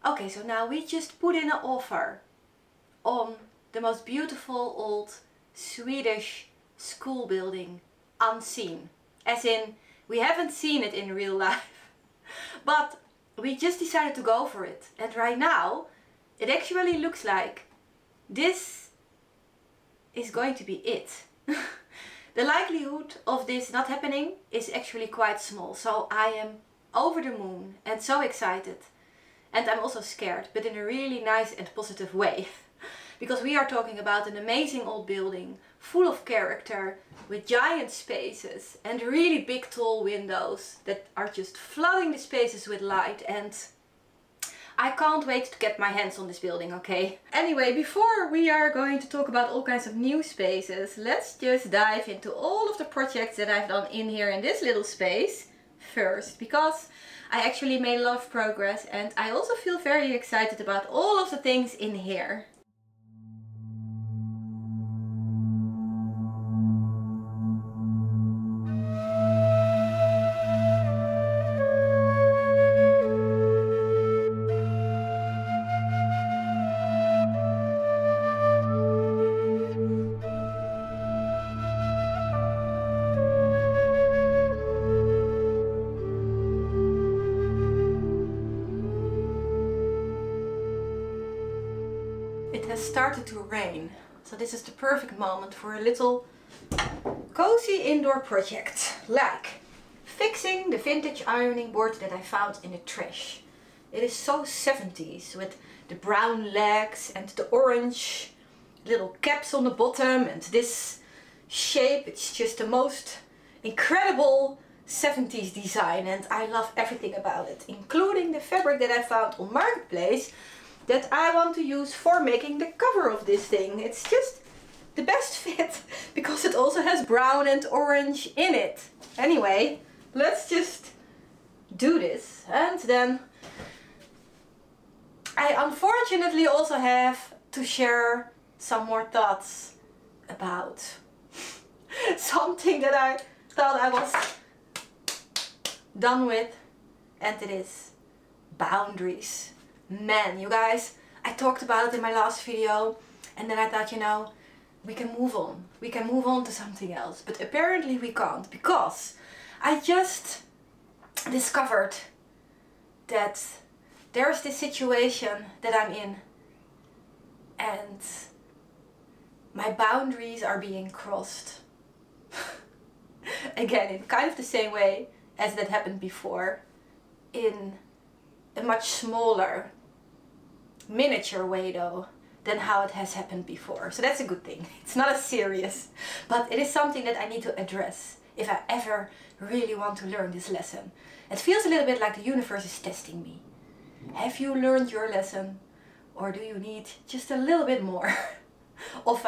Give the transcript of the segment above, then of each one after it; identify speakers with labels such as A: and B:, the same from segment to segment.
A: Okay, so now we just put in an offer on the most beautiful old Swedish school building unseen. As in, we haven't seen it in real life. But we just decided to go for it. And right now, it actually looks like this is going to be it. The likelihood of this not happening is actually quite small. So I am over the moon and so excited. And I'm also scared, but in a really nice and positive way. Because we are talking about an amazing old building, full of character, with giant spaces and really big tall windows that are just flooding the spaces with light, and I can't wait to get my hands on this building, okay? Anyway, before we are going to talk about all kinds of new spaces, let's just dive into all of the projects that I've done in here in this little space first, because I actually made a lot of progress and I also feel very excited about all of the things in here. It has started to rain, so this is the perfect moment for a little cozy indoor project, like fixing the vintage ironing board that I found in the trash. It is so 70s with the brown legs and the orange little caps on the bottom and this shape. It's just the most incredible 70s design and I love everything about it, including the fabric that I found on Marketplace that I want to use for making the cover of this thing. It's just the best fit because it also has brown and orange in it. Anyway, let's just do this. And then I unfortunately also have to share some more thoughts about something that I thought I was done with, and it is boundaries. Man, you guys, I talked about it in my last video and then I thought, you know, we can move on. We can move on to something else. But apparently we can't, because I just discovered that there's this situation that I'm in and my boundaries are being crossed. Again, in kind of the same way as that happened before, in a much smaller, miniature way though than how it has happened before. So that's a good thing. It's not as serious, but it is something that I need to address if I ever really want to learn this lesson. It feels a little bit like the universe is testing me. Have you learned your lesson, or do you need just a little bit more of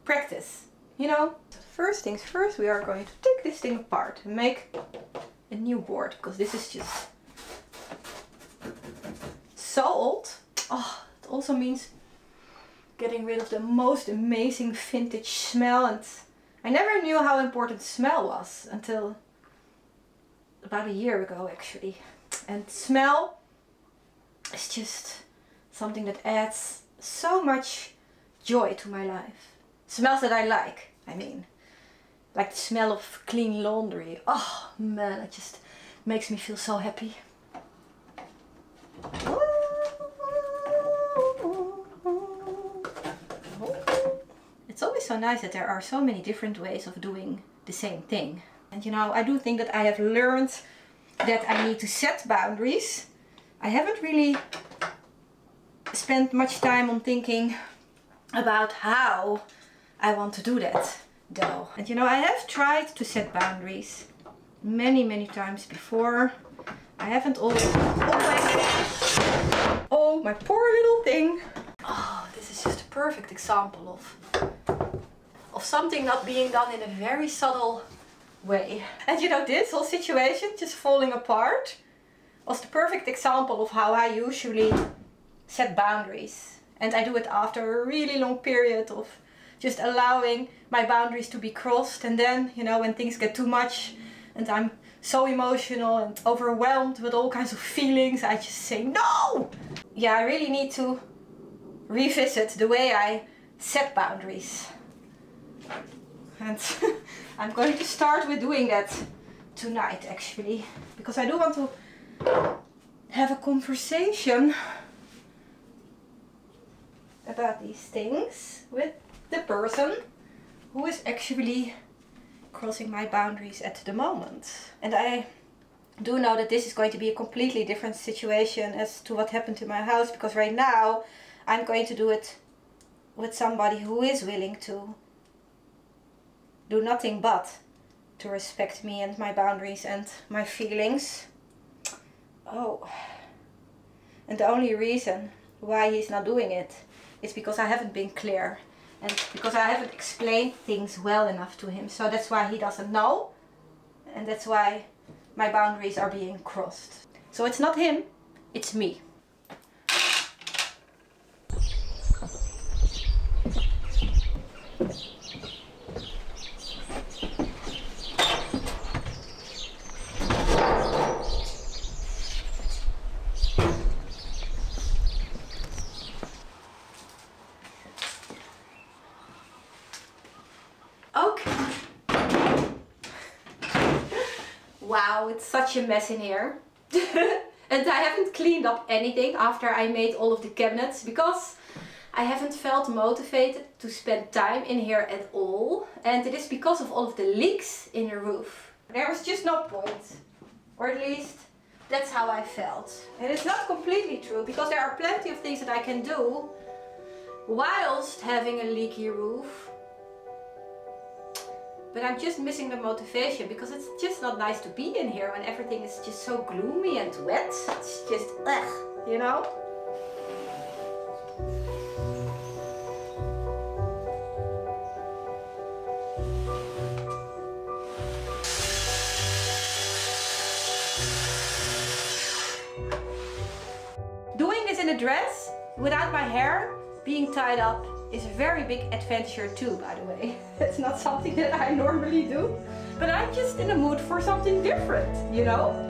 A: practice, you know? First things first, we are going to take this thing apart and make a new board, because this is just so old. Oh, it also means getting rid of the most amazing vintage smell, and I never knew how important smell was until about a year ago actually. And smell is just something that adds so much joy to my life. Smells that I like, I mean. Like the smell of clean laundry. Oh man, it just makes me feel so happy. It's always so nice that there are so many different ways of doing the same thing. And you know, I do think that I have learned that I need to set boundaries. I haven't really spent much time on thinking about how I want to do that though. And you know, I have tried to set boundaries many times before. I haven't always... Oh, my poor little thing. Oh, this is just a perfect example of something not being done in a very subtle way. And you know, this whole situation just falling apart was the perfect example of how I usually set boundaries. And I do it after a really long period of just allowing my boundaries to be crossed. And then, you know, when things get too much and I'm so emotional and overwhelmed with all kinds of feelings, I just say no! yeah, I really need to revisit the way I set boundaries. And I'm going to start with doing that tonight actually, because I do want to have a conversation about these things with the person who is actually crossing my boundaries at the moment. And I do know that this is going to be a completely different situation as to what happened to my house, because right now I'm going to do it with somebody who is willing to do nothing but to respect me and my boundaries and my feelings. Oh, and the only reason why he's not doing it is because I haven't been clear and because I haven't explained things well enough to him. So that's why he doesn't know, and that's why my boundaries are being crossed. So it's not him, it's me. Okay. Wow, it's such a mess in here. And I haven't cleaned up anything after I made all of the cabinets because I haven't felt motivated to spend time in here at all. And it is because of all of the leaks in the roof. There was just no point. Or at least that's how I felt. And it's not completely true because there are plenty of things that I can do whilst having a leaky roof. But I'm just missing the motivation because it's just not nice to be in here when everything is just so gloomy and wet. It's just, ugh, you know? Doing this in a dress without my hair being tied up is a very big adventure too, by the way. It's not something that I normally do, but I'm just in the mood for something different, you know?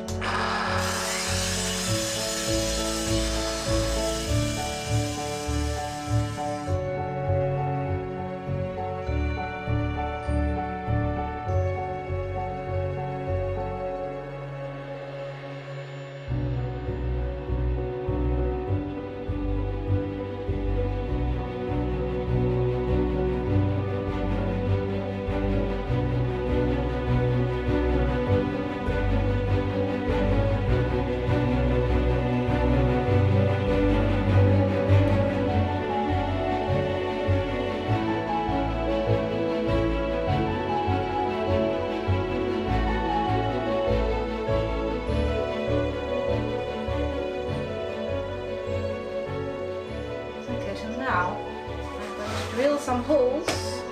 A: Some holes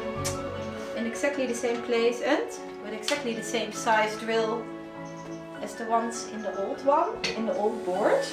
A: in exactly the same place and with exactly the same size drill as the ones in the old one, in the old board.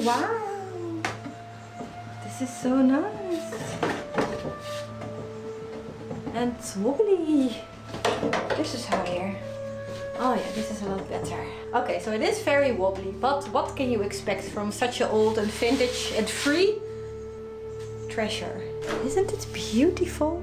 A: Wow, this is so nice and it's wobbly. This is higher. Oh yeah, this is a lot better. Okay, so it is very wobbly, but what can you expect from such an old and vintage and free treasure? Isn't it beautiful?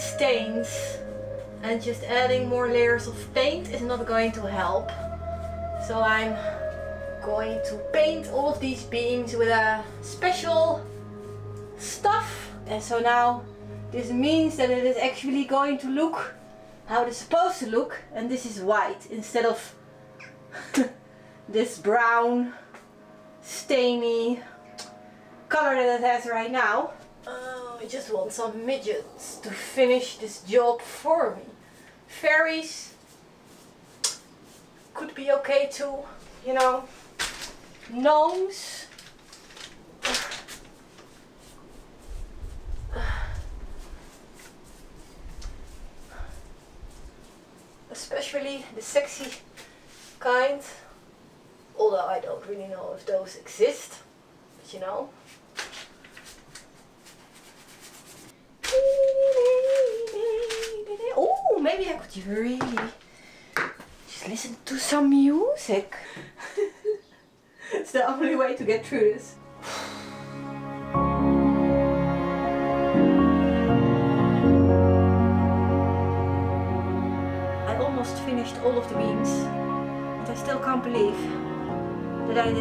A: stains and just adding more layers of paint is not going to help. So I'm going to paint all of these beams with a special stuff. And so now this means that it is actually going to look how it is supposed to look, and this is white instead of this brown stainy color that it has right now. I just want some midgets to finish this job for me. Fairies could be okay too, you know. Gnomes. Especially the sexy kind. Although I don't really know if those exist, but you know. Oh, maybe I could really just listen to some music. It's the only way to get through this. I almost finished all of the beams, but I still can't believe that I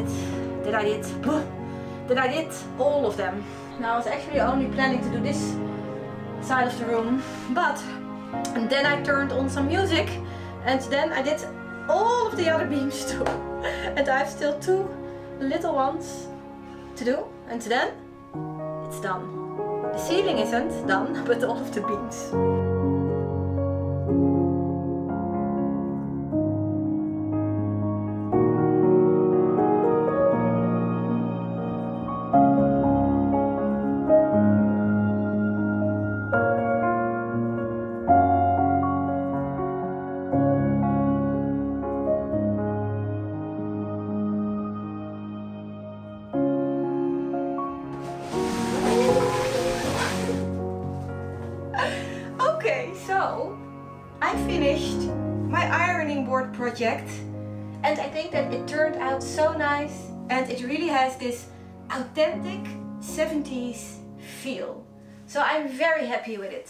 A: did all of them. Now I was actually only planning to do this side of the room, but then I turned on some music and then I did all of the other beams too. And I have still 2 little ones to do, and then it's done. The ceiling isn't done, but all of the beams. So I finished my ironing board project, and I think that it turned out so nice, and it really has this authentic 70s feel. So I'm very happy with it.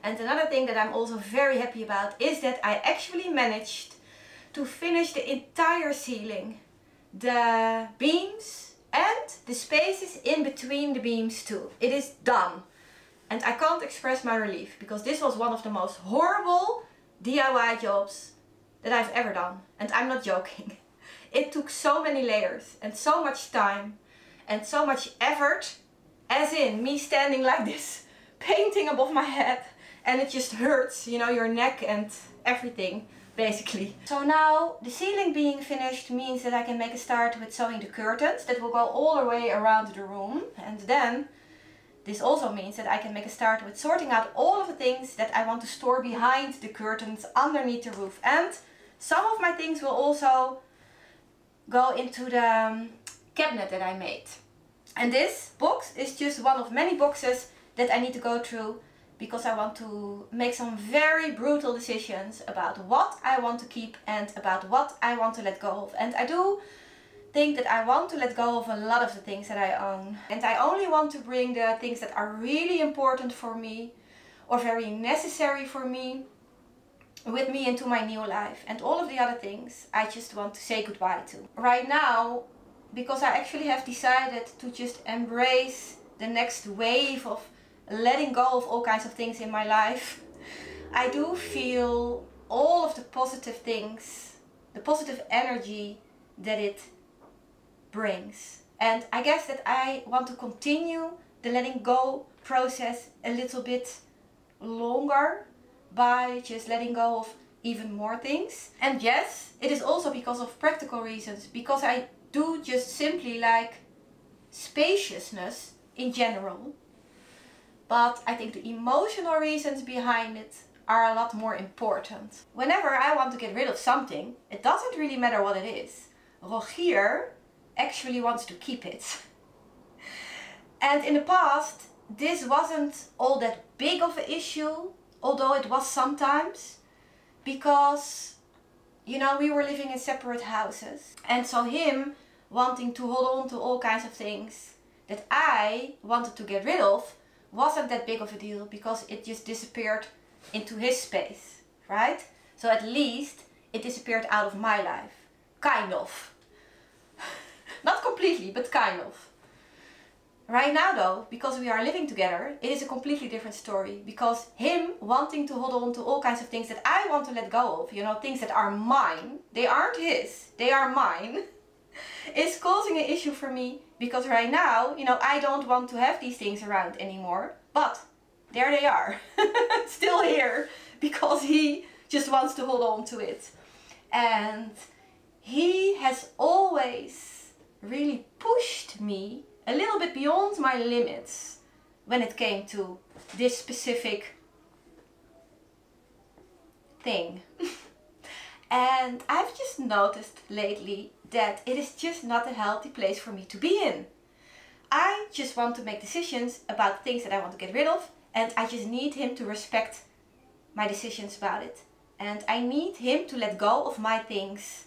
A: And another thing that I'm also very happy about is that I actually managed to finish the entire ceiling. The beams and the spaces in between the beams too. It is done. And I can't express my relief, because this was one of the most horrible DIY jobs that I've ever done. And I'm not joking. It took so many layers and so much time and so much effort, as in me standing like this, painting above my head, and it just hurts, you know, your neck and everything, basically. So now the ceiling being finished means that I can make a start with sewing the curtains that will go all the way around the room, and then this also means that I can make a start with sorting out all of the things that I want to store behind the curtains underneath the roof. And some of my things will also go into the cabinet that I made. And this box is just one of many boxes that I need to go through, because I want to make some very brutal decisions about what I want to keep and about what I want to let go of. And I do think that I want to let go of a lot of the things that I own. And I only want to bring the things that are really important for me or very necessary for me with me into my new life. And all of the other things I just want to say goodbye to. Right now, because I actually have decided to just embrace the next wave of letting go of all kinds of things in my life, I do feel all of the positive things, the positive energy that it brings. And I guess that I want to continue the letting go process a little bit longer by just letting go of even more things. And yes, it is also because of practical reasons, because I do just simply like spaciousness in general. But I think the emotional reasons behind it are a lot more important. Whenever I want to get rid of something, it doesn't really matter what it is. Rogier actually wants to keep it. And in the past, this wasn't all that big of an issue, although it was sometimes, because, you know, we were living in separate houses. And so him wanting to hold on to all kinds of things that I wanted to get rid of wasn't that big of a deal because it just disappeared into his space, right? So at least it disappeared out of my life. Kind of. Not completely, but kind of. Right now though, because we are living together, it is a completely different story. Because him wanting to hold on to all kinds of things that I want to let go of, you know, things that are mine, they aren't his, they are mine, is causing an issue for me. Because right now, you know, I don't want to have these things around anymore. But there they are, still here, because he just wants to hold on to it. And he has always really pushed me a little bit beyond my limits when it came to this specific thing. And I've just noticed lately that it is just not a healthy place for me to be in. I just want to make decisions about things that I want to get rid of, and I just need him to respect my decisions about it. And I need him to let go of my things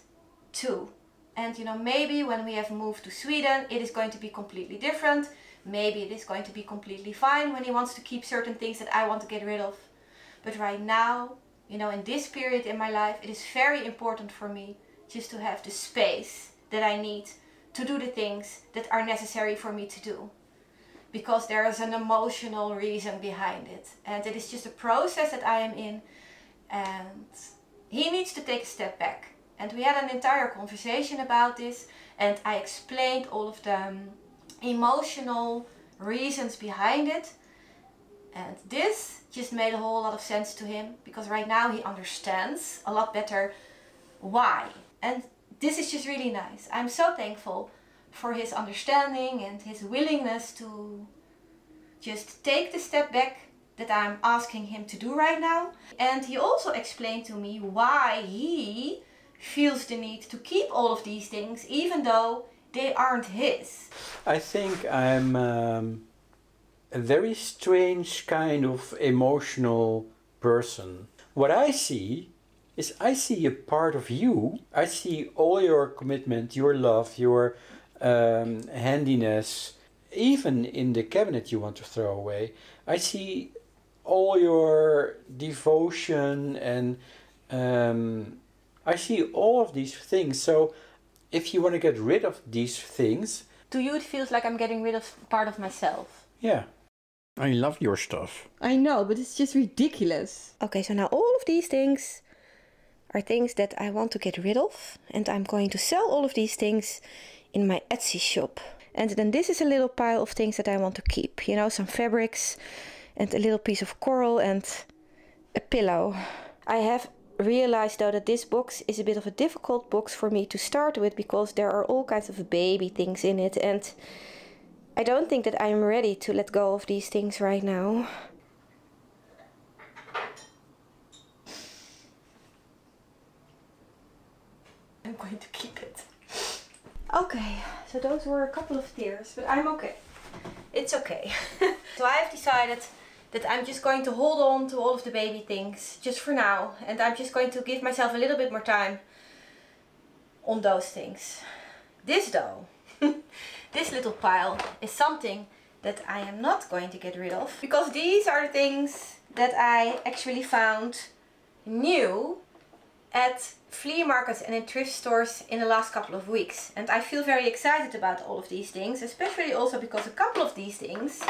A: too. And you know, maybe when we have moved to Sweden, it is going to be completely different. Maybe it is going to be completely fine when he wants to keep certain things that I want to get rid of. But right now, you know, in this period in my life, it is very important for me just to have the space that I need to do the things that are necessary for me to do. Because there is an emotional reason behind it. And it is just a process that I am in. And he needs to take a step back. And we had an entire conversation about this, and I explained all of the emotional reasons behind it. And this just made a whole lot of sense to him, because right now he understands a lot better why. And this is just really nice. I'm so thankful for his understanding and his willingness to just take the step back that I'm asking him to do right now. And he also explained to me why he feels the need to keep all of these things even though they aren't his.
B: I think I'm a very strange kind of emotional person. What I see is I see a part of you. I see all your commitment, your love, your handiness, even in the cabinet you want to throw away. I see all your devotion and I see all of these things. So if you want to get rid of these things...
A: To you it feels like I'm getting rid of part of myself.
B: Yeah. I love your stuff.
A: I know, but it's just ridiculous. Okay, so now all of these things are things that I want to get rid of. And I'm going to sell all of these things in my Etsy shop. And then this is a little pile of things that I want to keep. You know, some fabrics and a little piece of coral and a pillow. I have realized though that this box is a bit of a difficult box for me to start with, because there are all kinds of baby things in it, and I don't think that I am ready to let go of these things right now. I'm going to keep it. Okay, so those were a couple of tears, but I'm okay. It's okay. So I have decided that I'm just going to hold on to all of the baby things just for now, and I'm just going to give myself a little bit more time on those things. This though, this little pile is something that I am not going to get rid of, because these are the things that I actually found new at flea markets and in thrift stores in the last couple of weeks. And I feel very excited about all of these things, especially also because a couple of these things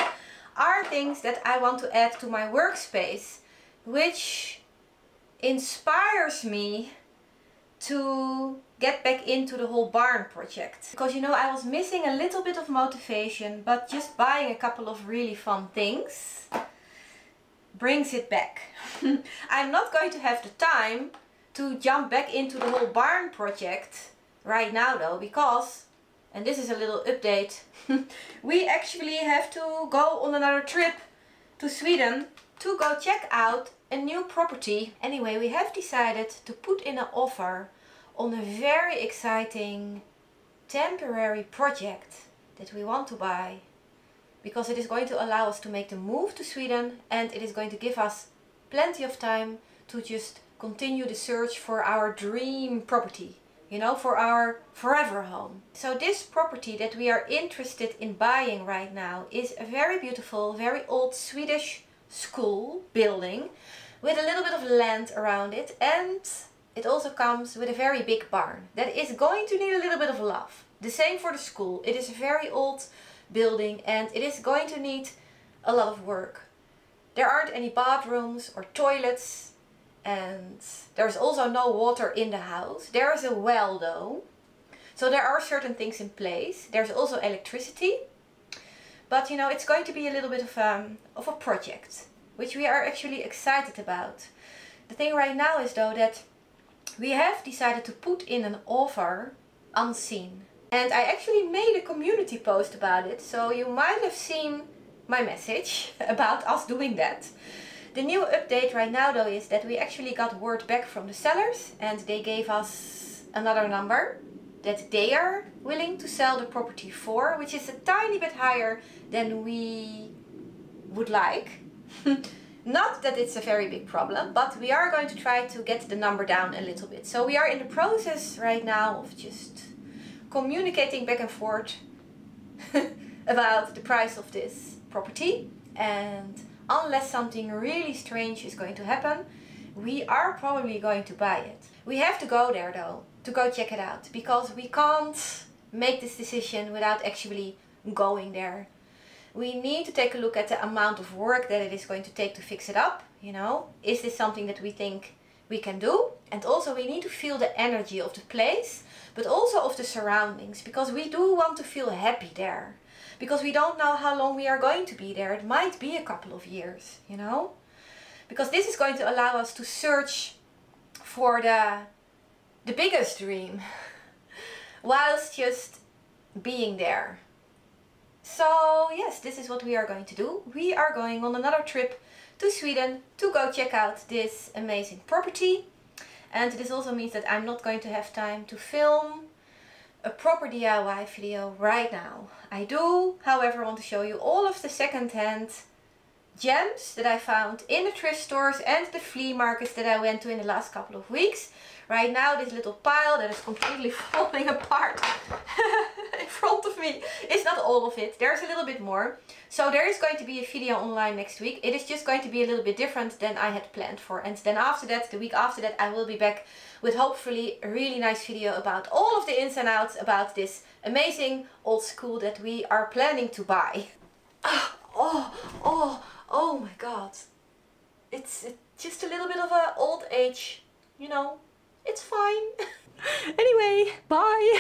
A: are things that I want to add to my workspace, which inspires me to get back into the whole barn project. Because you know, I was missing a little bit of motivation, but just buying a couple of really fun things brings it back. I'm not going to have the time to jump back into the whole barn project right now though, because, and this is a little update, we actually have to go on another trip to Sweden to go check out a new property. Anyway, we have decided to put in an offer on a very exciting temporary project that we want to buy, because it is going to allow us to make the move to Sweden, and it is going to give us plenty of time to just continue the search for our dream property. you know, for our forever home. So this property that we are interested in buying right now is a very beautiful, very old Swedish school building with a little bit of land around it, and it also comes with a very big barn that is going to need a little bit of love. The same for the school. It is a very old building and it is going to need a lot of work. There aren't any bathrooms or toilets, and there's also no water in the house. There is a well though, so there are certain things in place. There's also electricity, but you know, it's going to be a little bit of a project, which we are actually excited about. The thing right now is though that we have decided to put in an offer unseen. And I actually made a community post about it, so you might have seen my message about us doing that. The new update right now though is that we actually got word back from the sellers, and they gave us another number that they are willing to sell the property for, which is a tiny bit higher than we would like. Not that it's a very big problem, but we are going to try to get the number down a little bit. So we are in the process right now of just communicating back and forth about the price of this property, and unless something really strange is going to happen, we are probably going to buy it. We have to go there though, to go check it out, because we can't make this decision without actually going there. We need to take a look at the amount of work that it is going to take to fix it up, you know. Is this something that we think we can do? And also we need to feel the energy of the place, but also of the surroundings, because we do want to feel happy there. Because we don't know how long we are going to be there. It might be a couple of years, you know. Because this is going to allow us to search for the biggest dream, whilst just being there. So yes, this is what we are going to do. We are going on another trip to Sweden to go check out this amazing property. And this also means that I'm not going to have time to film a proper DIY video right now. I do, however, want to show you all of the second-hand gems that I found in the thrift stores and the flea markets that I went to in the last couple of weeks. Right now this little pile that is completely falling apart in front of me is not all of it. There's a little bit more. So there is going to be a video online next week. It is just going to be a little bit different than I had planned for. And then after that, the week after that, I will be back with hopefully a really nice video about all of the ins and outs about this amazing old school that we are planning to buy. Oh my god. It's just a little bit of an old age, you know. It's fine. Anyway, bye.